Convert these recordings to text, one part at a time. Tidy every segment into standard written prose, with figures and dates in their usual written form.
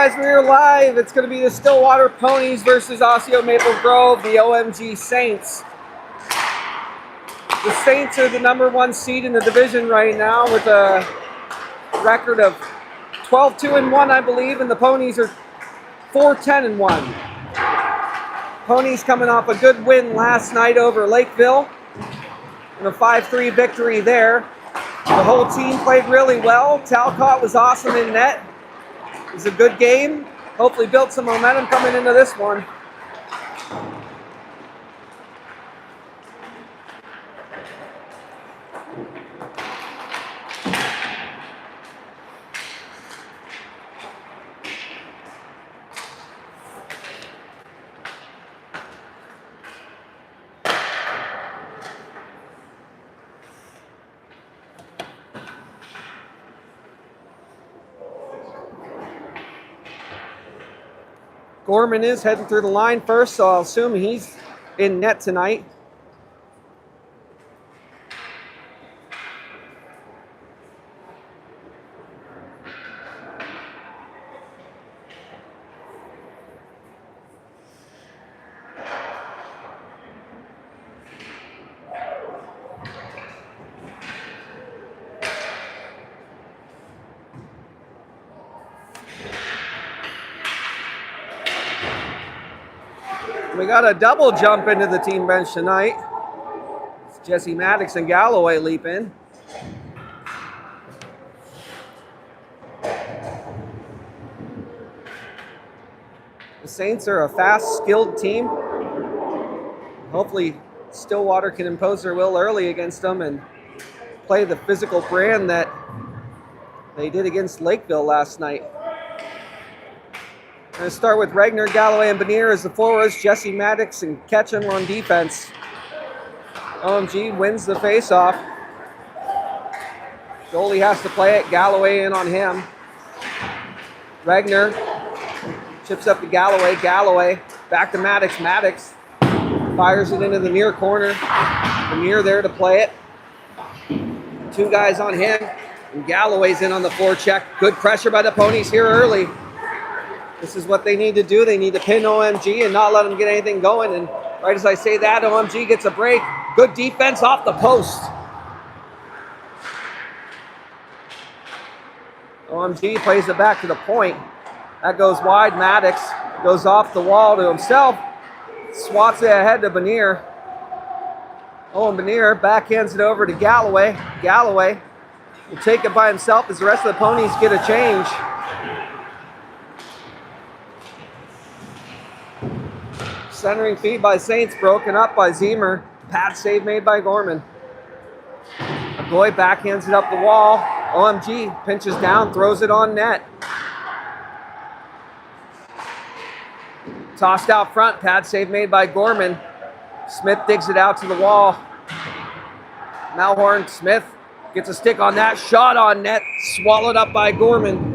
guys, we're live. It's going to be the Stillwater Ponies versus Osseo Maple Grove, the OMG Saints. The Saints are the #1 seed in the division right now with a record of 12-2-1, I believe, and the Ponies are 4-10-1. Ponies coming off a good win last night over Lakeville and a 5-3 victory there. The whole team played really well. Talcott was awesome in net. It was a good game. Hopefully built some momentum coming into this one. Gorman is heading through the line first, so I'll assume he's in net tonight. We got a double jump into the team bench tonight. It's Jesse Maddox and Galloway leap in. The Saints are a fast, skilled team. Hopefully Stillwater can impose their will early against them and play the physical brand that they did against Lakeville last night. We're going to start with Regner, Galloway, and Benier as the forwards. Jesse Maddox and Ketchum on defense. OMG wins the faceoff. Goalie has to play it. Galloway in on him. Regner chips up to Galloway. Galloway back to Maddox. Maddox fires it into the near corner. Benier there to play it. Two guys on him. And Galloway's in on the forecheck. Good pressure by the Ponies here early. This is what they need to do. They need to pin OMG and not let them get anything going. And right as I say that, OMG gets a break. Good defense off the post. OMG plays it back to the point. That goes wide. Maddox goes off the wall to himself. Swats it ahead to Benier. And Benier backhands it over to Galloway. Galloway will take it by himself as the rest of the Ponies get a change. Centering feed by Saints, broken up by Zemer. Pad save made by Gorman. Agoy backhands it up the wall. OMG pinches down, throws it on net. Tossed out front, pad save made by Gorman. Smith digs it out to the wall. Malhorn, Smith gets a stick on that. Shot on net, swallowed up by Gorman.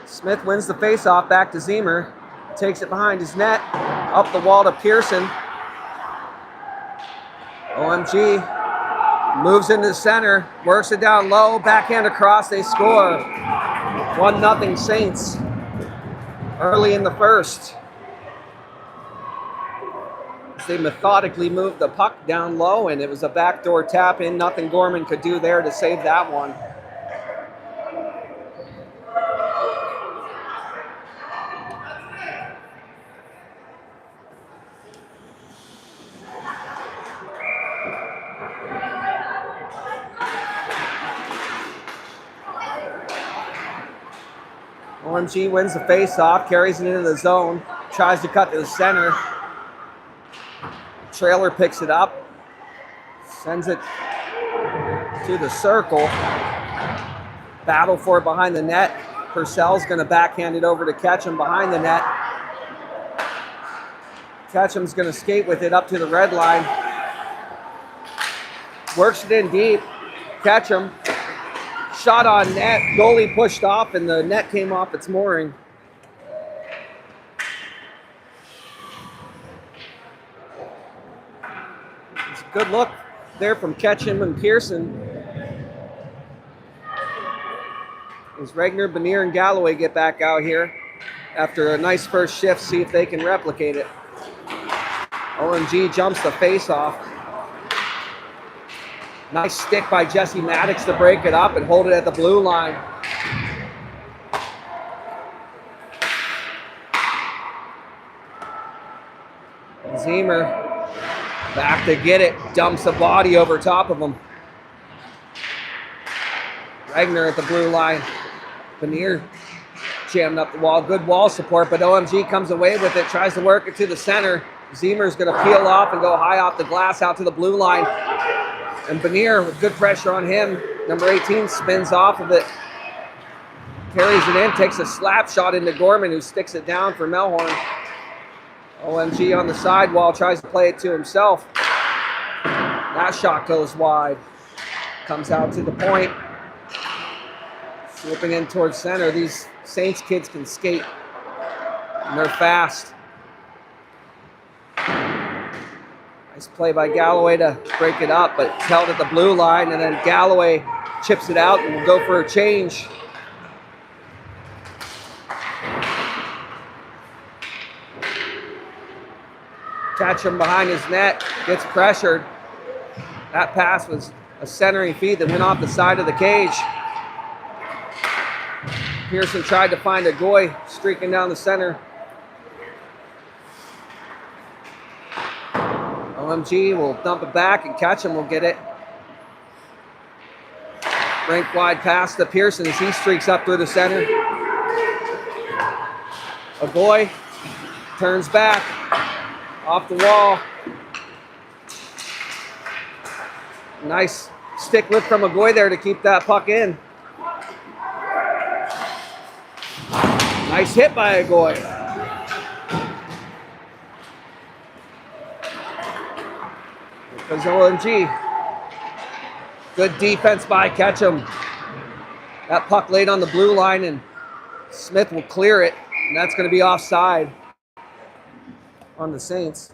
Smith wins the faceoff back to Zemer. Takes it behind his net. Up the wall to Pearson. OMG moves into the center. Works it down low. Backhand across. They score. 1-0 Saints. Early in the first. They methodically moved the puck down low, and it was a backdoor tap in. Nothing Gorman could do there to save that one. OMG wins the face-off, carries it into the zone, tries to cut to the center. Trailer picks it up, sends it to the circle. Battle for it behind the net. Purcell's going to backhand it over to Ketchum behind the net. Ketchum's going to skate with it up to the red line. Works it in deep. Ketchum. Shot on net. Goalie pushed off and the net came off its mooring. Good look there from Ketchum and Pearson. As Regner, Benier, and Galloway get back out here after a nice first shift, see if they can replicate it. OMG jumps the face off. Nice stick by Jesse Maddox to break it up and hold it at the blue line. Zemer back to get it, dumps the body over top of him. Regner at the blue line. Benier jammed up the wall. Good wall support, but OMG comes away with it, tries to work it to the center. Zemer's going to peel off and go high off the glass out to the blue line. And Benier, with good pressure on him, number 18 spins off of it. Carries it in, takes a slap shot into Gorman, who sticks it down for Melhorn. OMG on the sidewall, tries to play it to himself. That shot goes wide. Comes out to the point. Slipping in towards center. These Saints kids can skate. And they're fast. Nice play by Galloway to break it up, but it's held at the blue line, and then Galloway chips it out and will go for a change. Catch him behind his net, gets pressured. That pass was a centering feed that went off the side of the cage. Pearson tried to find a Goy streaking down the center. OMG will dump it back and Ketchum will get it. Rink wide pass to Pearson as he streaks up through the center. Agoy turns back off the wall. Nice stick lift from Agoy there to keep that puck in. Nice hit by Agoy. Because OMG. Good defense by Ketchum. That puck laid on the blue line and Smith will clear it. And that's going to be offside on the Saints.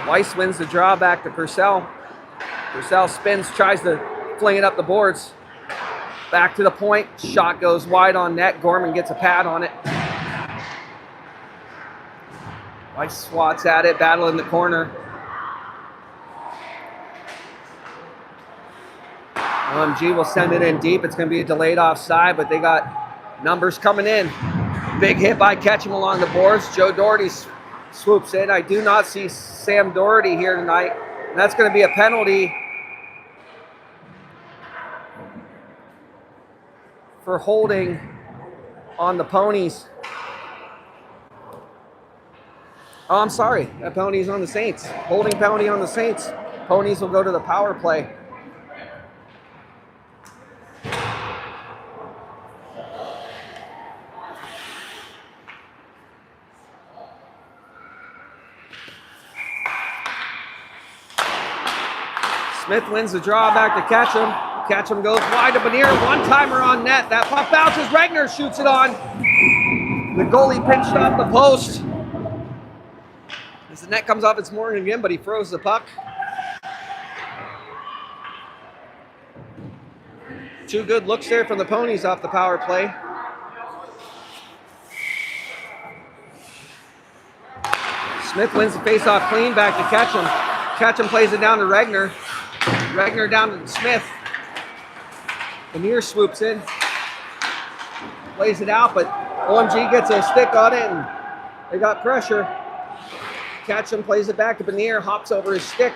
Weiss wins the draw back to Purcell. Purcell spins, tries to fling it up the boards. Back to the point. Shot goes wide on net. Gorman gets a pad on it. Weiss swats at it, battle in the corner. OMG will send it in deep. It's going to be a delayed offside, but they got numbers coming in. Big hit by Ketchum along the boards. Joe Doherty swoops in. I do not see Sam Doherty here tonight. And that's going to be a penalty for holding on the Ponies. Oh, I'm sorry. That penalty is on the Saints. Holding penalty on the Saints. Ponies will go to the power play. Smith wins the draw back to Ketchum. Ketchum goes wide to Benier. One-timer on net. That puck bounces. Regner shoots it on. The goalie pinched off the post. As the net comes off its mooring again, but he throws the puck. Two good looks there from the Ponies off the power play. Smith wins the face-off clean back to Ketchum. Ketchum plays it down to Regner. Regner down to Smith. Benier swoops in. Plays it out, but OMG gets a stick on it, and they got pressure. Ketchum plays it back to Benier, hops over his stick.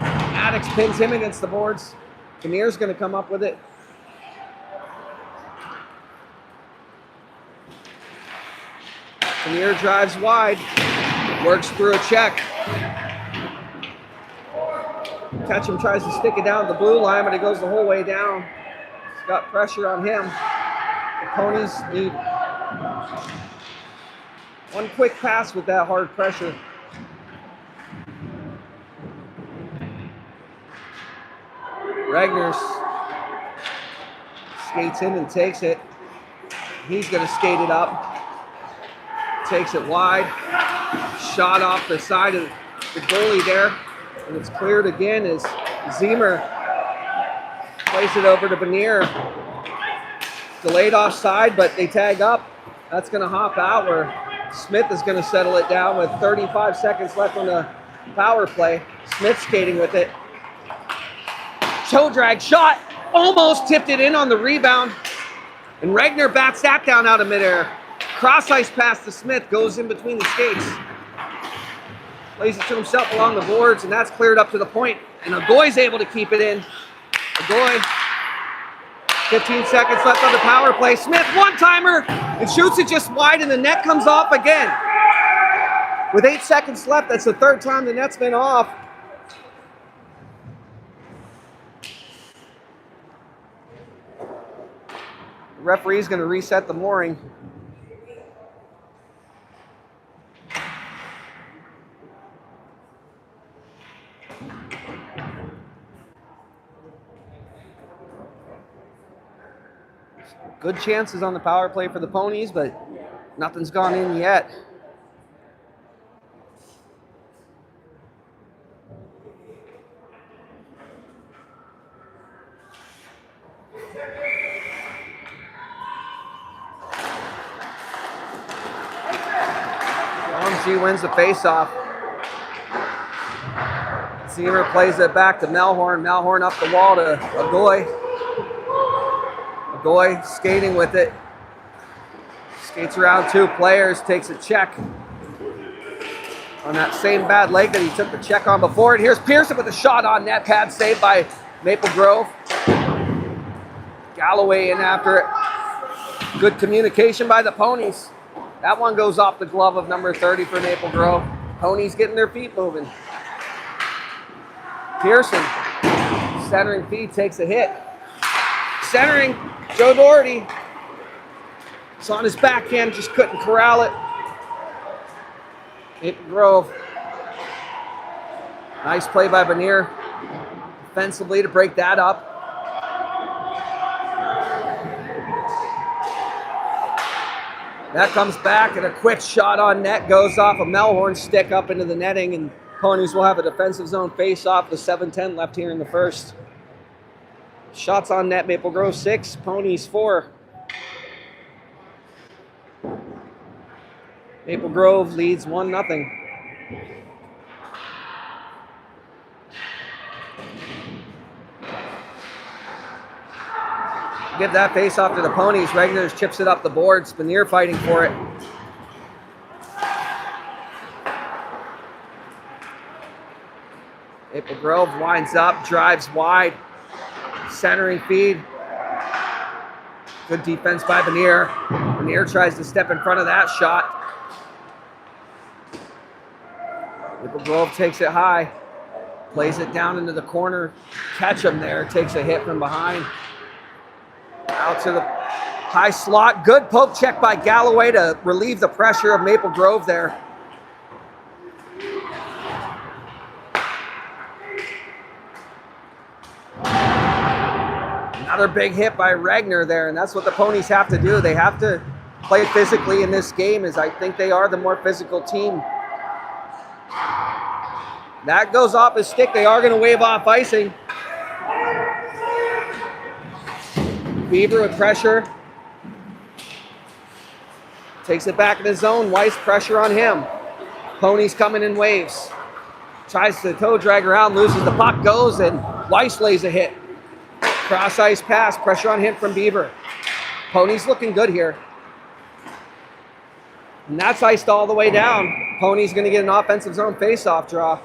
Maddox pins him against the boards. Benier's going to come up with it. Benier drives wide, works through a check. Ketchum tries to stick it down the blue line, but it goes the whole way down. It's got pressure on him. The Ponies need one quick pass with that hard pressure. Regner's skates in and takes it. He's going to skate it up. Takes it wide. Shot off the side of the goalie there. And it's cleared again as Ziemer plays it over to Benier. Delayed offside, but they tag up. That's going to hop out where Smith is going to settle it down with 35 seconds left on the power play. Smith skating with it. Toe drag shot. Almost tipped it in on the rebound. And Regner bats that down out of midair. Cross ice pass to Smith. Goes in between the skates. Plays it to himself along the boards, and that's cleared up to the point. And Agoy's able to keep it in. Agoy. 15 seconds left on the power play. Smith, one-timer, and shoots it just wide, and the net comes off again. With 8 seconds left, that's the third time the net's been off. The referee's going to reset the mooring. Good chances on the power play for the Ponies, but nothing's gone in yet. She wins the faceoff. Ziemer plays it back to Melhorn. Melhorn up the wall to Agoy. Agoy skating with it. Skates around two players, takes a check on that same bad leg that he took the check on before. And here's Pearson with a shot on net. Pad saved by Maple Grove. Galloway in after it. Good communication by the Ponies. That one goes off the glove of number 30 for Maple Grove. Ponies getting their feet moving. Pearson, centering feed, takes a hit. Centering, Joe Doherty. It's on his backhand, just couldn't corral it. Maple Grove. Nice play by Benier. Defensively to break that up. That comes back, and a quick shot on net goes off a Melhorn stick up into the netting, and Ponies will have a defensive zone face-off with 7:10 left here in the first. Shots on net, Maple Grove 6, Ponies 4. Maple Grove leads 1-0. Give that face off to the Ponies. Regulars chips it up the boards. Benier fighting for it. Maple Grove winds up, drives wide. Centering feed. Good defense by Benier. Benier tries to step in front of that shot. Maple Grove takes it high. Plays it down into the corner. Ketchum there. Takes a hit from behind. Out to the high slot. Good poke check by Galloway to relieve the pressure of Maple Grove there. Another big hit by Regner there, and that's what the Ponies have to do. They have to play physically in this game, as I think they are the more physical team. That goes off his stick. They are going to wave off icing. Beaver with pressure. Takes it back in his zone. Weiss pressure on him. Ponies coming in waves. Tries to toe drag around, loses the puck, goes, and Weiss lays a hit. Cross ice pass, pressure on him from Beaver. Ponies looking good here. And that's iced all the way down. Ponies going to get an offensive zone face-off draw.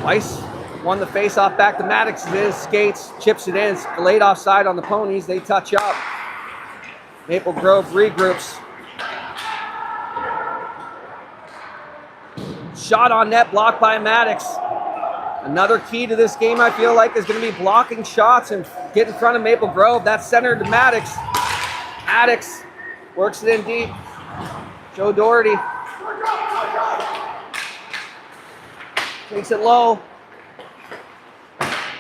Weiss won the face-off back to Maddox. His skates, chips it in. It's delayed offside on the Ponies. They touch up. Maple Grove regroups. Shot on net, blocked by Maddox. Another key to this game, I feel like, is going to be blocking shots and get in front of Maple Grove. That's centered to Maddox. Maddox works it in deep. Joe Doherty takes it low.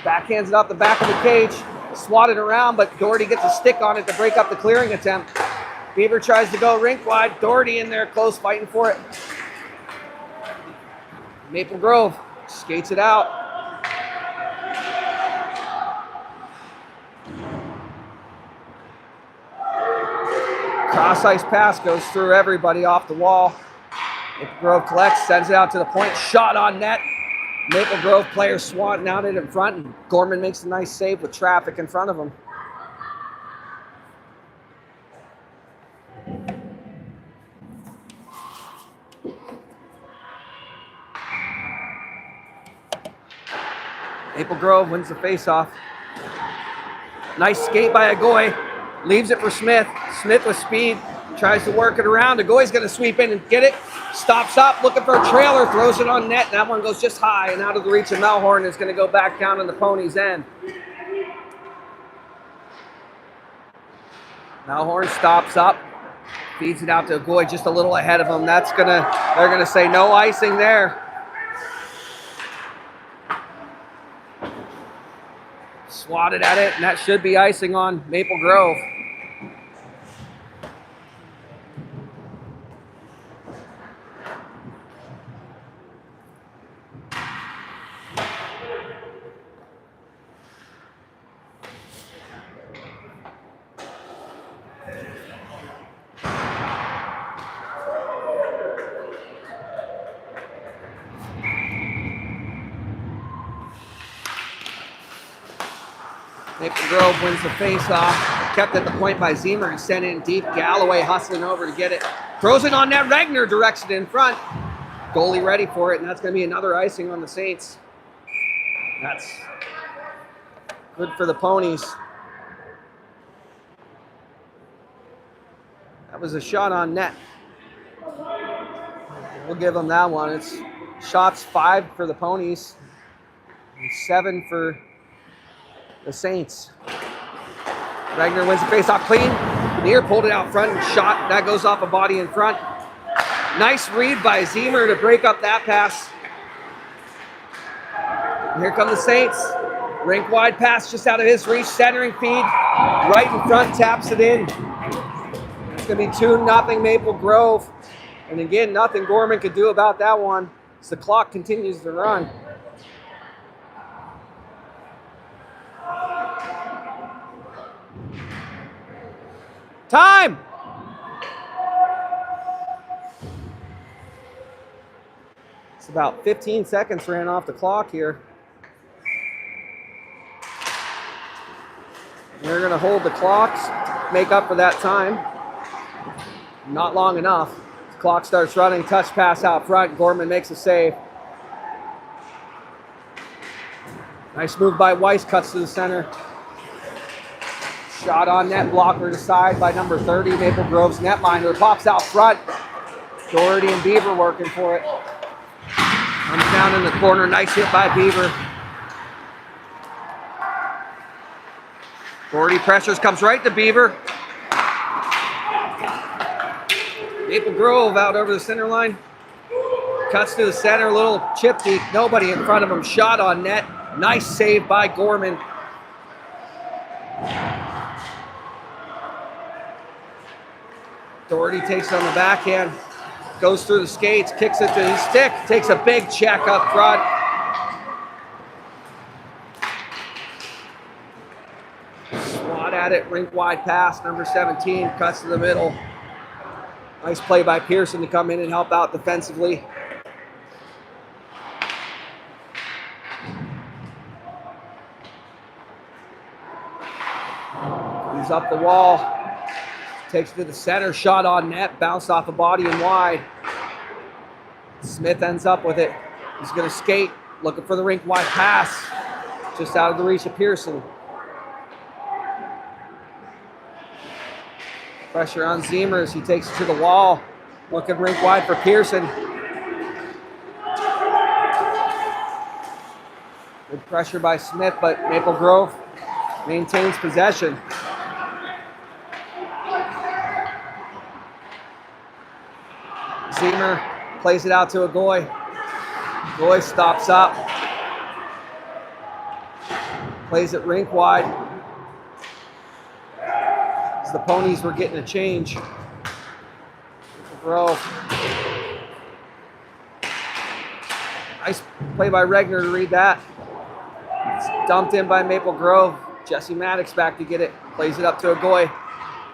Backhands it off the back of the cage. Swatted around, but Doherty gets a stick on it to break up the clearing attempt. Beaver tries to go rink wide. Doherty in there close, fighting for it. Maple Grove skates it out. Cross ice pass goes through everybody off the wall. Maple Grove collects, sends it out to the point. Shot on net. Maple Grove player swatting out it in front, and Gorman makes a nice save with traffic in front of him. Maple Grove wins the faceoff. Nice skate by Agoy. Leaves it for Smith. Smith with speed. Tries to work it around. Agoy's going to sweep in and get it. Stops up, looking for a trailer. Throws it on net. That one goes just high and out of the reach of Melhorn. It's going to go back down on the Ponies' end. Melhorn stops up. Feeds it out to Agoy just a little ahead of him. They're going to say no icing there. Swatted at it, and that should be icing on Maple Grove. Maple Grove wins the face-off. Kept at the point by Zemer and sent in deep. Galloway hustling over to get it. Throws it on net. Regner directs it in front. Goalie ready for it, and that's going to be another icing on the Saints. That's good for the Ponies. That was a shot on net. We'll give them that one. It's shots 5 for the Ponies and 7 for the Saints. Regner wins the face-off clean. Near pulled it out front and shot. That goes off a body in front. Nice read by Zemer to break up that pass. And here come the Saints. Rink wide pass just out of his reach. Centering feed. Right in front, taps it in. It's going to be 2-0 Maple Grove. And again, nothing Gorman could do about that one as the clock continues to run. Time! It's about 15 seconds ran off the clock here. We're going to hold the clocks, make up for that time. Not long enough. The clock starts running, touch pass out front. Gorman makes a save. Nice move by Weiss, cuts to the center. Shot on net, blocker to side by number 30, Maple Grove's netminder. Pops out front. Doherty and Beaver working for it. Comes down in the corner, nice hit by Beaver. Doherty pressures, comes right to Beaver. Maple Grove out over the center line. Cuts to the center, little chip deep, nobody in front of him. Shot on net, nice save by Gorman. Doherty takes it on the backhand, goes through the skates, kicks it to his stick, takes a big check up front. Swat at it, rink wide pass, number 17, cuts to the middle. Nice play by Pearson to come in and help out defensively. He's up the wall. Takes it to the center, shot on net, bounced off a body and wide. Smith ends up with it. He's going to skate, looking for the rink wide pass. Just out of the reach of Pearson. Pressure on Zemer as he takes it to the wall. Looking rink wide for Pearson. Pressure by Smith, but Maple Grove maintains possession. Zemer plays it out to Agoy. Agoy stops up. Plays it rink wide. As the Ponies were getting a change. Grove. Nice play by Regner to read that. It's dumped in by Maple Grove. Jesse Maddox back to get it. Plays it up to Agoy.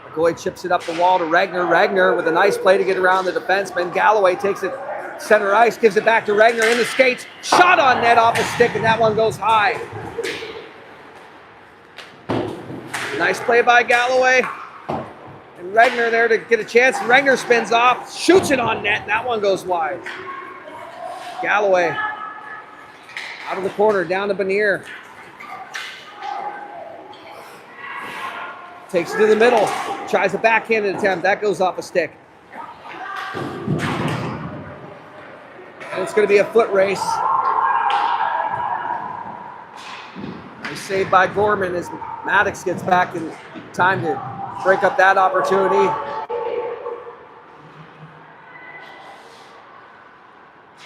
Agoy chips it up the wall to Regner. Regner with a nice play to get around the defenseman. Galloway takes it center ice, gives it back to Regner in the skates. Shot on net off a stick, and that one goes high. Nice play by Galloway. And Regner there to get a chance. Regner spins off, shoots it on net, and that one goes wide. Galloway out of the corner, down to Benier. Takes it to the middle, tries a backhanded attempt. That goes off a stick. And it's going to be a foot race. Nice save by Gorman as Maddox gets back in time to break up that opportunity.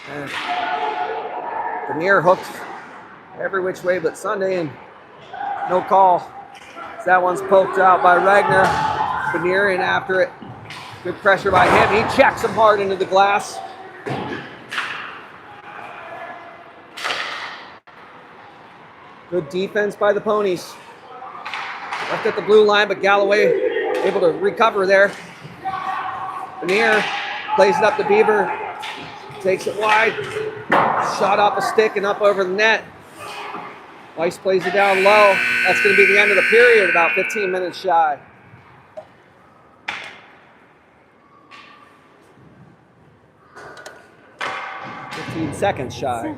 And Benier hooked every which way but Sunday, and no call. That one's poked out by Regner. Benier in after it. Good pressure by him. He checks him hard into the glass. Good defense by the Ponies. Left at the blue line, but Galloway able to recover there. Benier plays it up to Beaver. Takes it wide. Shot off a stick and up over the net. Weiss plays it down low. That's going to be the end of the period, about 15 minutes shy. 15 seconds shy.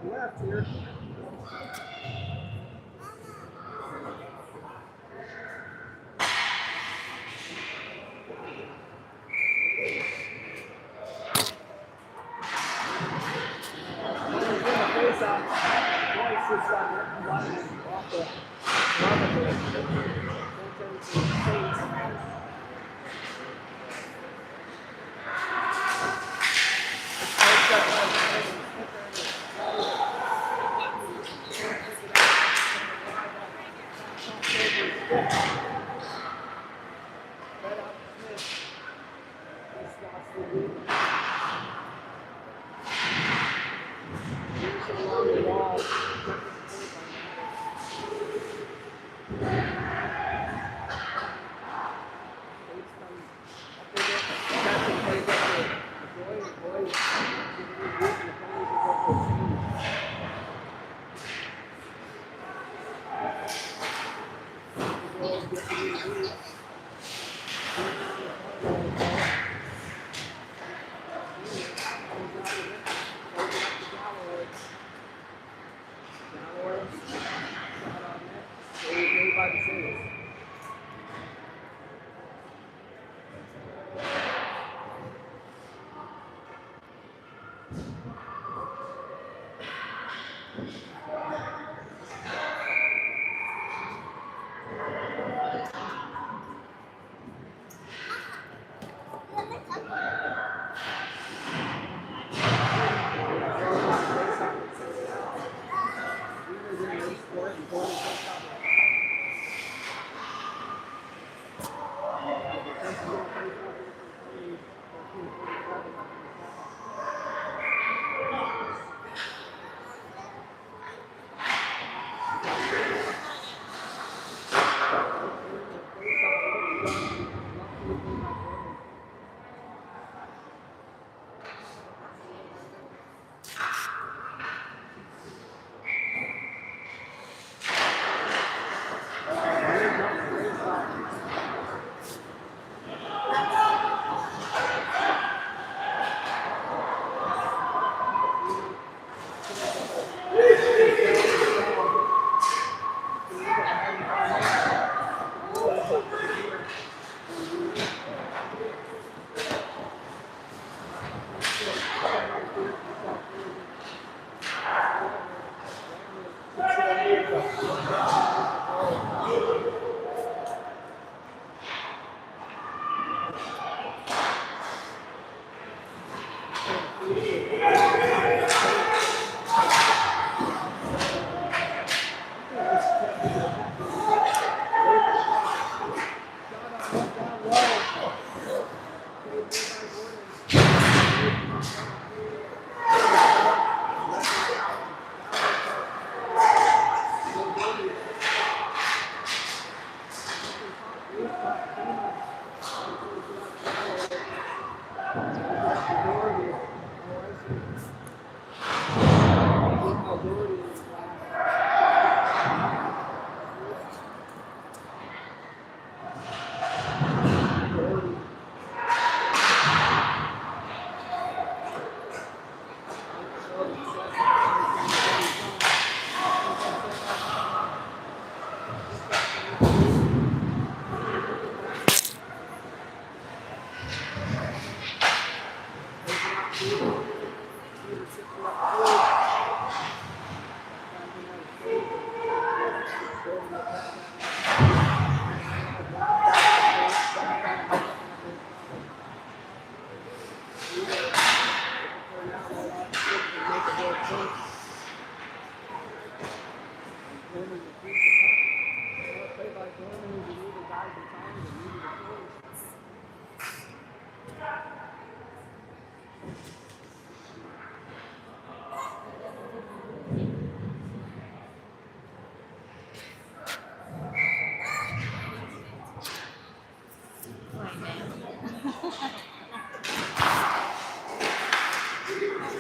Left here.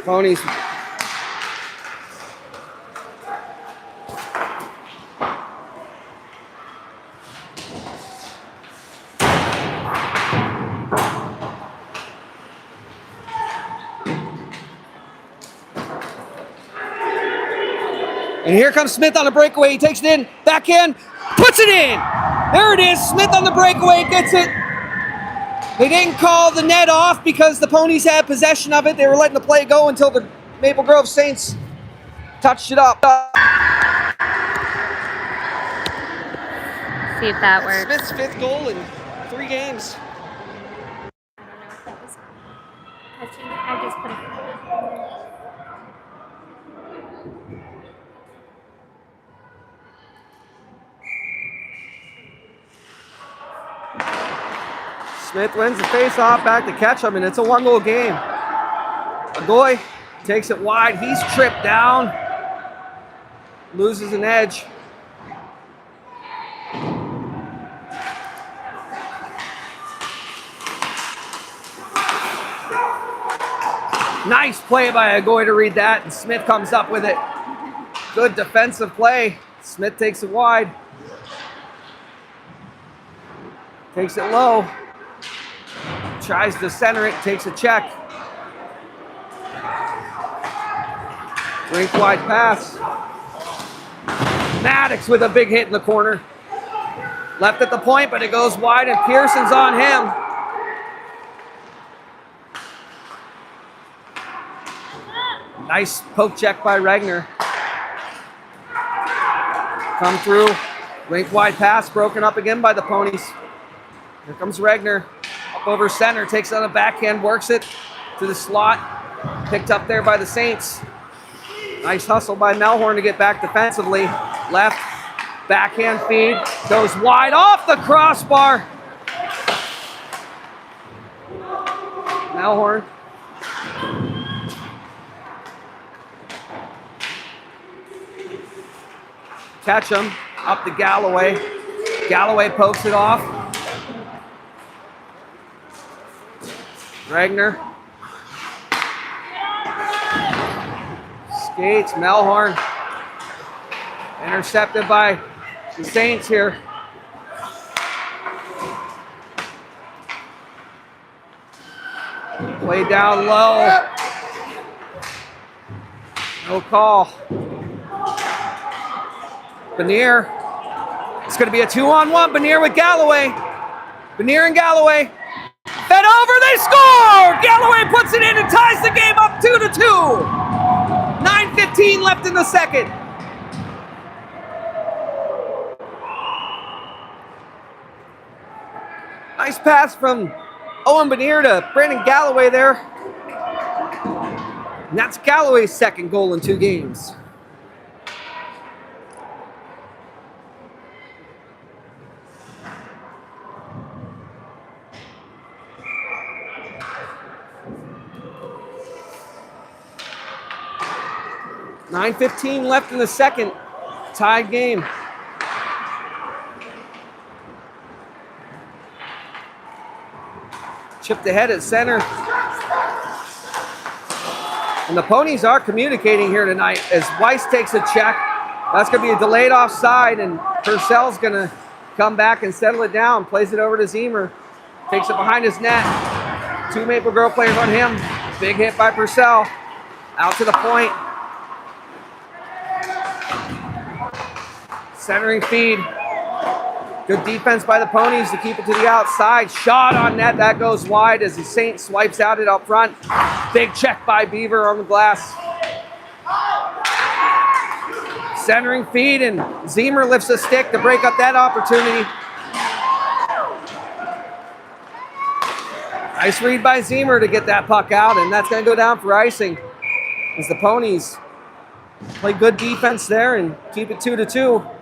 Ponies. And here comes Smith on the breakaway. He takes it in, backhand, puts it in. There it is. Smith on the breakaway gets it. They didn't call the net off because the Ponies had possession of it. They were letting the play go until the Maple Grove Saints touched it up. See if that works. Smith's 5th goal in 3 games. I don't know if that was touching. I just put it. Smith wins the face-off back to Ketchum, and it's a 1-goal game. Agoy takes it wide. He's tripped down. Loses an edge. Nice play by Agoy to read that, and Smith comes up with it. Good defensive play. Smith takes it wide. Takes it low. Tries to center it, takes a check. Rink wide pass. Maddox with a big hit in the corner. Left at the point, but it goes wide, and Pearson's on him. Nice poke check by Regner. Come through. Rink wide pass, broken up again by the Ponies. Here comes Regner. Up over center, takes it on the backhand, works it to the slot. Picked up there by the Saints. Nice hustle by Melhorn to get back defensively. Left, backhand feed, goes wide off the crossbar. Melhorn. Ketchum up to Galloway. Galloway pokes it off. Regner. Skates, Melhorn. Intercepted by the Saints here. Play down low. No call. Benier. It's going to be a 2-on-1. Benier with Galloway. Benier and Galloway. Fed over, they score! Galloway puts it in and ties the game up 2-2. 9:15 left in the second. Nice pass from Owen Benier to Brandon Galloway there. And that's Galloway's 2nd goal in 2 games. $9:15 left in the second. Tied game. Chipped ahead at center. And the Ponies are communicating here tonight as Weiss takes a check. That's going to be a delayed offside, and Purcell's going to come back and settle it down. Plays it over to Zemer. Takes it behind his net. 2 Maple Grove players on him. Big hit by Purcell. Out to the point. Centering feed. Good defense by the Ponies to keep it to the outside. Shot on net. That goes wide as the Saints swipes out it up front. Big check by Beaver on the glass. Centering feed, and Zemer lifts a stick to break up that opportunity. Nice read by Zemer to get that puck out, and that's going to go down for icing as the Ponies play good defense there and keep it 2-2.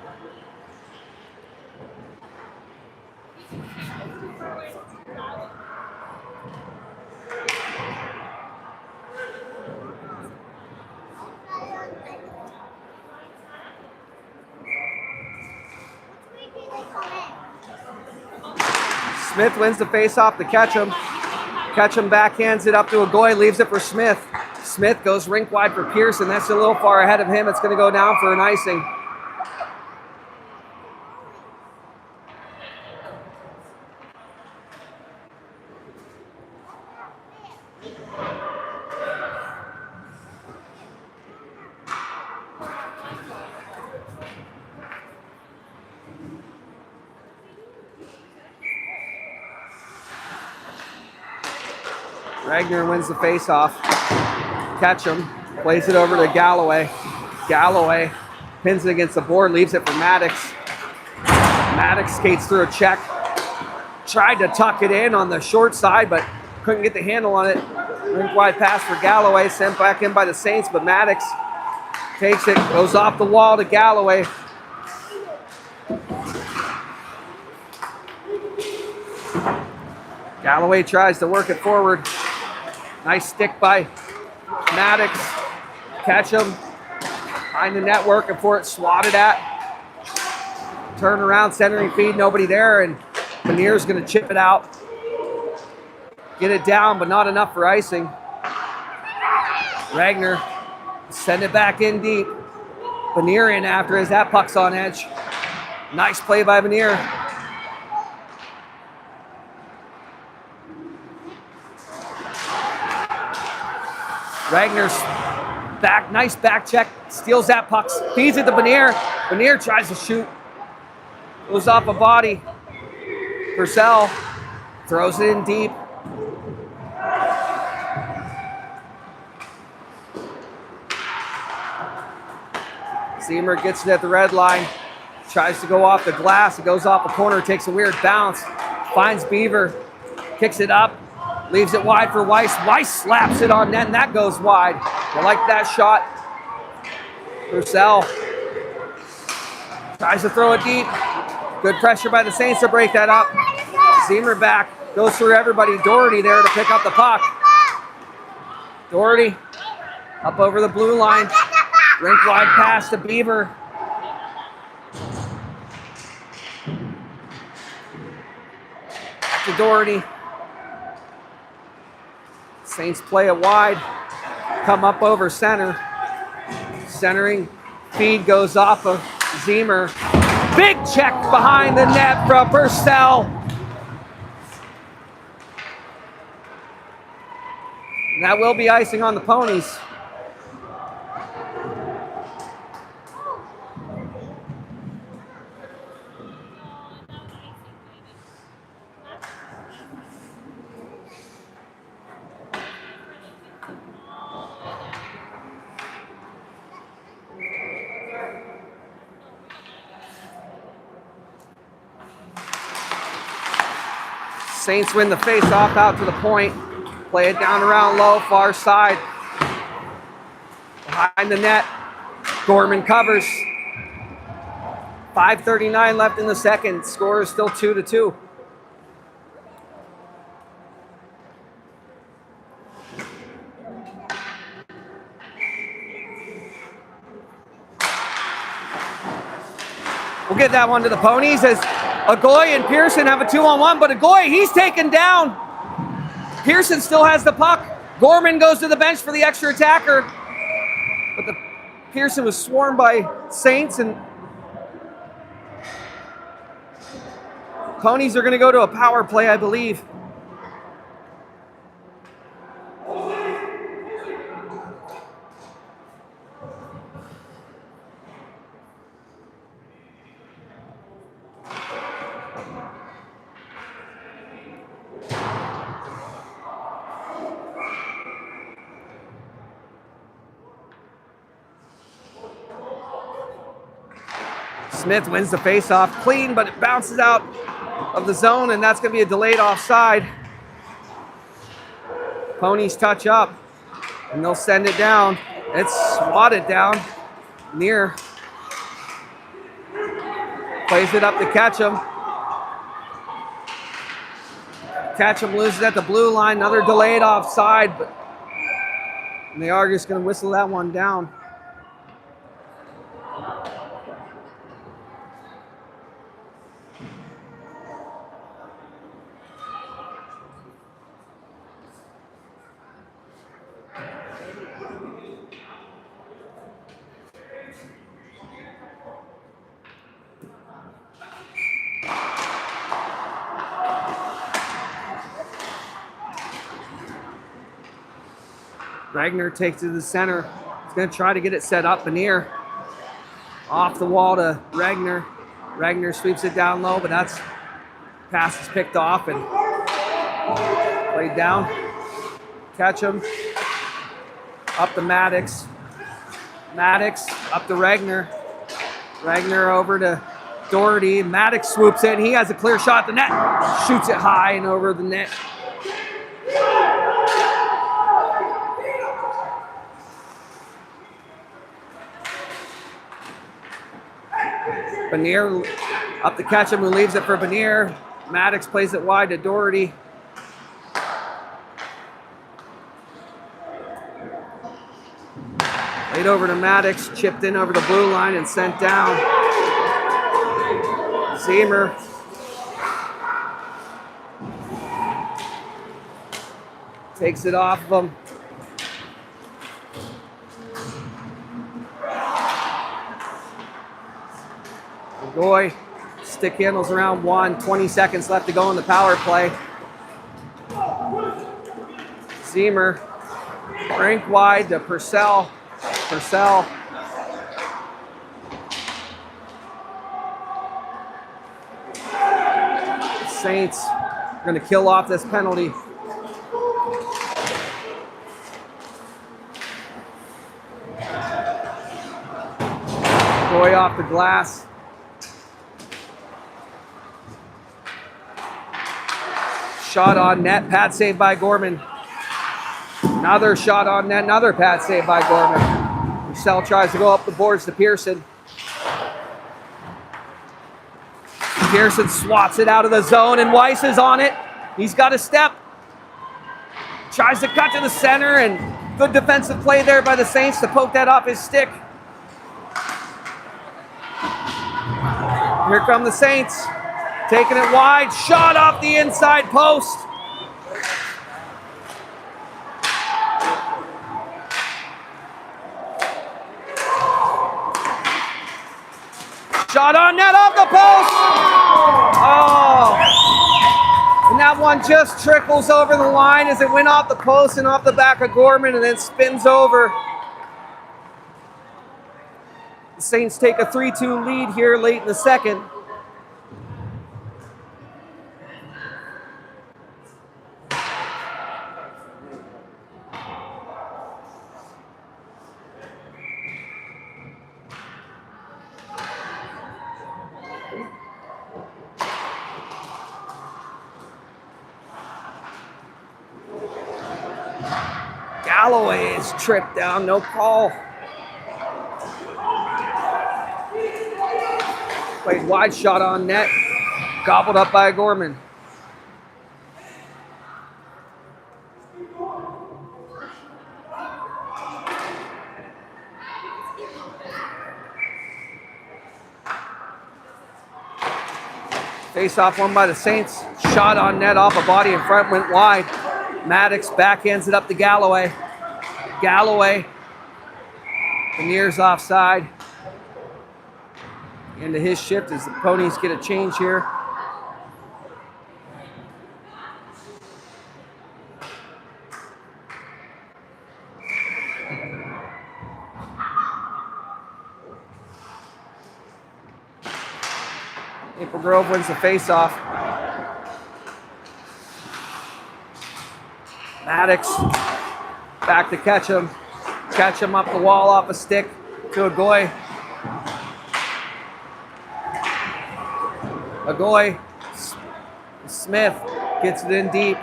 Smith wins the face-off to Ketchum. Ketchum backhands it up to Agoy, leaves it for Smith. Smith goes rink wide for Pearson. That's a little far ahead of him. It's going to go down for an icing. Ragnar wins the face-off. Ketchum plays it over to Galloway. Galloway pins it against the board, leaves it for Maddox. Maddox skates through a check. Tried to tuck it in on the short side, but couldn't get the handle on it. Rink wide pass for Galloway, sent back in by the Saints, but Maddox takes it, goes off the wall to Galloway. Galloway tries to work it forward. Nice stick by Maddox. Ketchum behind the net, working for it, swatted at. Turn around, centering feed, nobody there, and Panier's going to chip it out. Get it down, but not enough for icing. Ragnar send it back in deep. Panier in after as that puck's on edge. Nice play by Panier. Ragnar's back, nice back check, steals that puck, feeds it to Panier. Panier tries to shoot, goes off a body. Purcell throws it in deep. Zemer gets it at the red line, tries to go off the glass, it goes off a corner, takes a weird bounce, finds Beaver, kicks it up, leaves it wide for Weiss. Weiss slaps it on net, and that goes wide. I like that shot. Purcell tries to throw it deep. Good pressure by the Saints to break that up. Zemer back, goes through everybody. Doherty there to pick up the puck. Doherty up over the blue line. Rink wide pass to Beaver. Back to Doherty. Saints play it wide. Come up over center. Centering feed goes off of Zemer. Big check behind the net from Purcell. And that will be icing on the Ponies. Saints win the face-off out to the point. Play it down around low, far side. Behind the net. Gorman covers. 5:39 left in the second. Score is still 2-2. We'll get that one to the Ponies as Agoy and Pearson have a 2-on-1, but Agoy, he's taken down. Pearson still has the puck. Gorman goes to the bench for the extra attacker. But Pearson was swarmed by Saints, and Ponies are going to go to a power play, I believe. Smith wins the faceoff clean, but it bounces out of the zone, and that's going to be a delayed offside. Ponies touch up, and they'll send it down. It's swatted down. Near plays it up to Ketchum. Ketchum loses at the blue line. Another delayed offside, but they are just going to whistle that one down. Regner takes it to the center. He's going to try to get it set up. Benier off the wall to Regner. Regner sweeps it down low, but that's pass is picked off and played down. Catch him. Up to Maddox. Maddox up to Regner. Regner over to Doherty. Maddox swoops in. He has a clear shot at the net. Shoots it high and over the net. Benier up to catch him, who leaves it for Benier. Maddox plays it wide to Doherty. Played over to Maddox, chipped in over the blue line and sent down. Zemer takes it off of him. Goy, stick handles around 1, 20 seconds left to go in the power play. Zemer, rink wide to Purcell. Purcell. Saints are going to kill off this penalty. Goy off the glass. Shot on net, pad save by Gorman. Another shot on net, another pad save by Gorman. Purcell tries to go up the boards to Pearson. Pearson swats it out of the zone and Weiss is on it. He's got a step. Tries to cut to the center and good defensive play there by the Saints to poke that off his stick. Here come the Saints. Taking it wide, shot off the inside post. Shot on net off the post. Oh. And that one just trickles over the line as it went off the post and off the back of Gorman and then spins over. The Saints take a 3-2 lead here late in the second. Galloway is tripped down, no call. Played wide, shot on net, gobbled up by Gorman. Face off one by the Saints, shot on net off a body in front, went wide. Maddox backhands it up to Galloway. Galloway, Benier's offside. Into his shift as the Ponies get a change here. Maple Grove wins the face-off. Maddox back to Ketchum. Ketchum up the wall off a stick to Agoy. Agoy. Smith gets it in deep.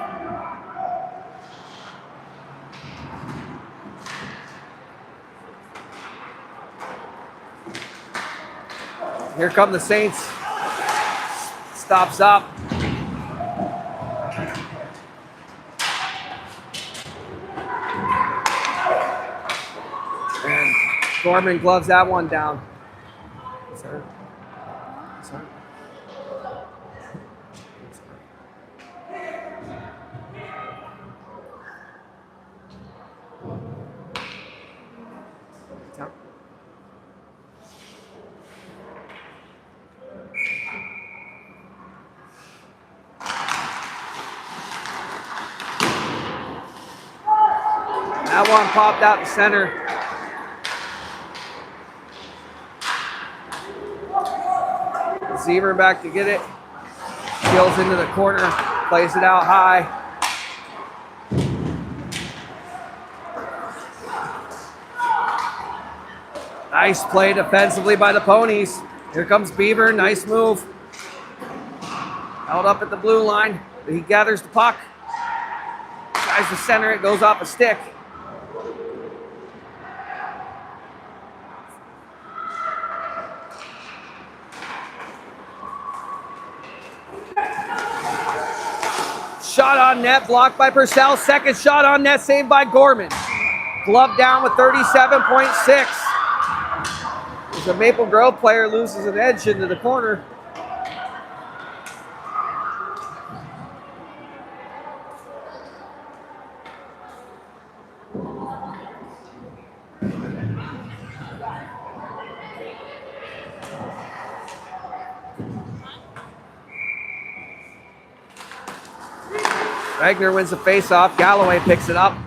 Here come the Saints. Stops up. And Gorman gloves that one down. Sir. Sir. That one popped out to center. Receiver back to get it. Peels into the corner. Plays it out high. Nice play defensively by the Ponies. Here comes Beaver. Nice move. Held up at the blue line. He gathers the puck. Tries to center it. Goes off a stick. Shot on net. Blocked by Purcell. Second shot on net. Saved by Gorman. Glove down with 37.6. The Maple Grove player loses an edge into the corner. Wagner wins the faceoff. Galloway picks it up.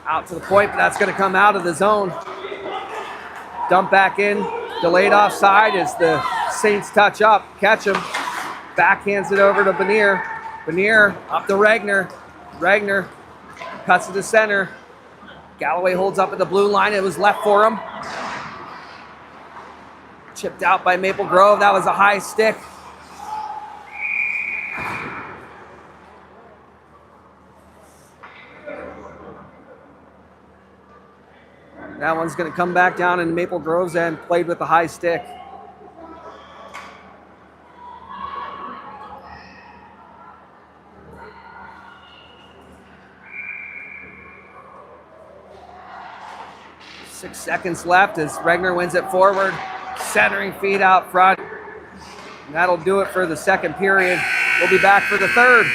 Out to the point, but that's going to come out of the zone. Dump back in. Delayed offside as the Saints touch up. Catch him. Backhands it over to Benier. Benier up to Ragnar. Ragnar cuts to the center. Galloway holds up at the blue line. It was left for him. Chipped out by Maple Grove. That was a high stick. That one's going to come back down in Maple Grove's end, played with the high stick. Six seconds left as Regner wins it forward. Centering feed out front. And that'll do it for the second period. We'll be back for the third.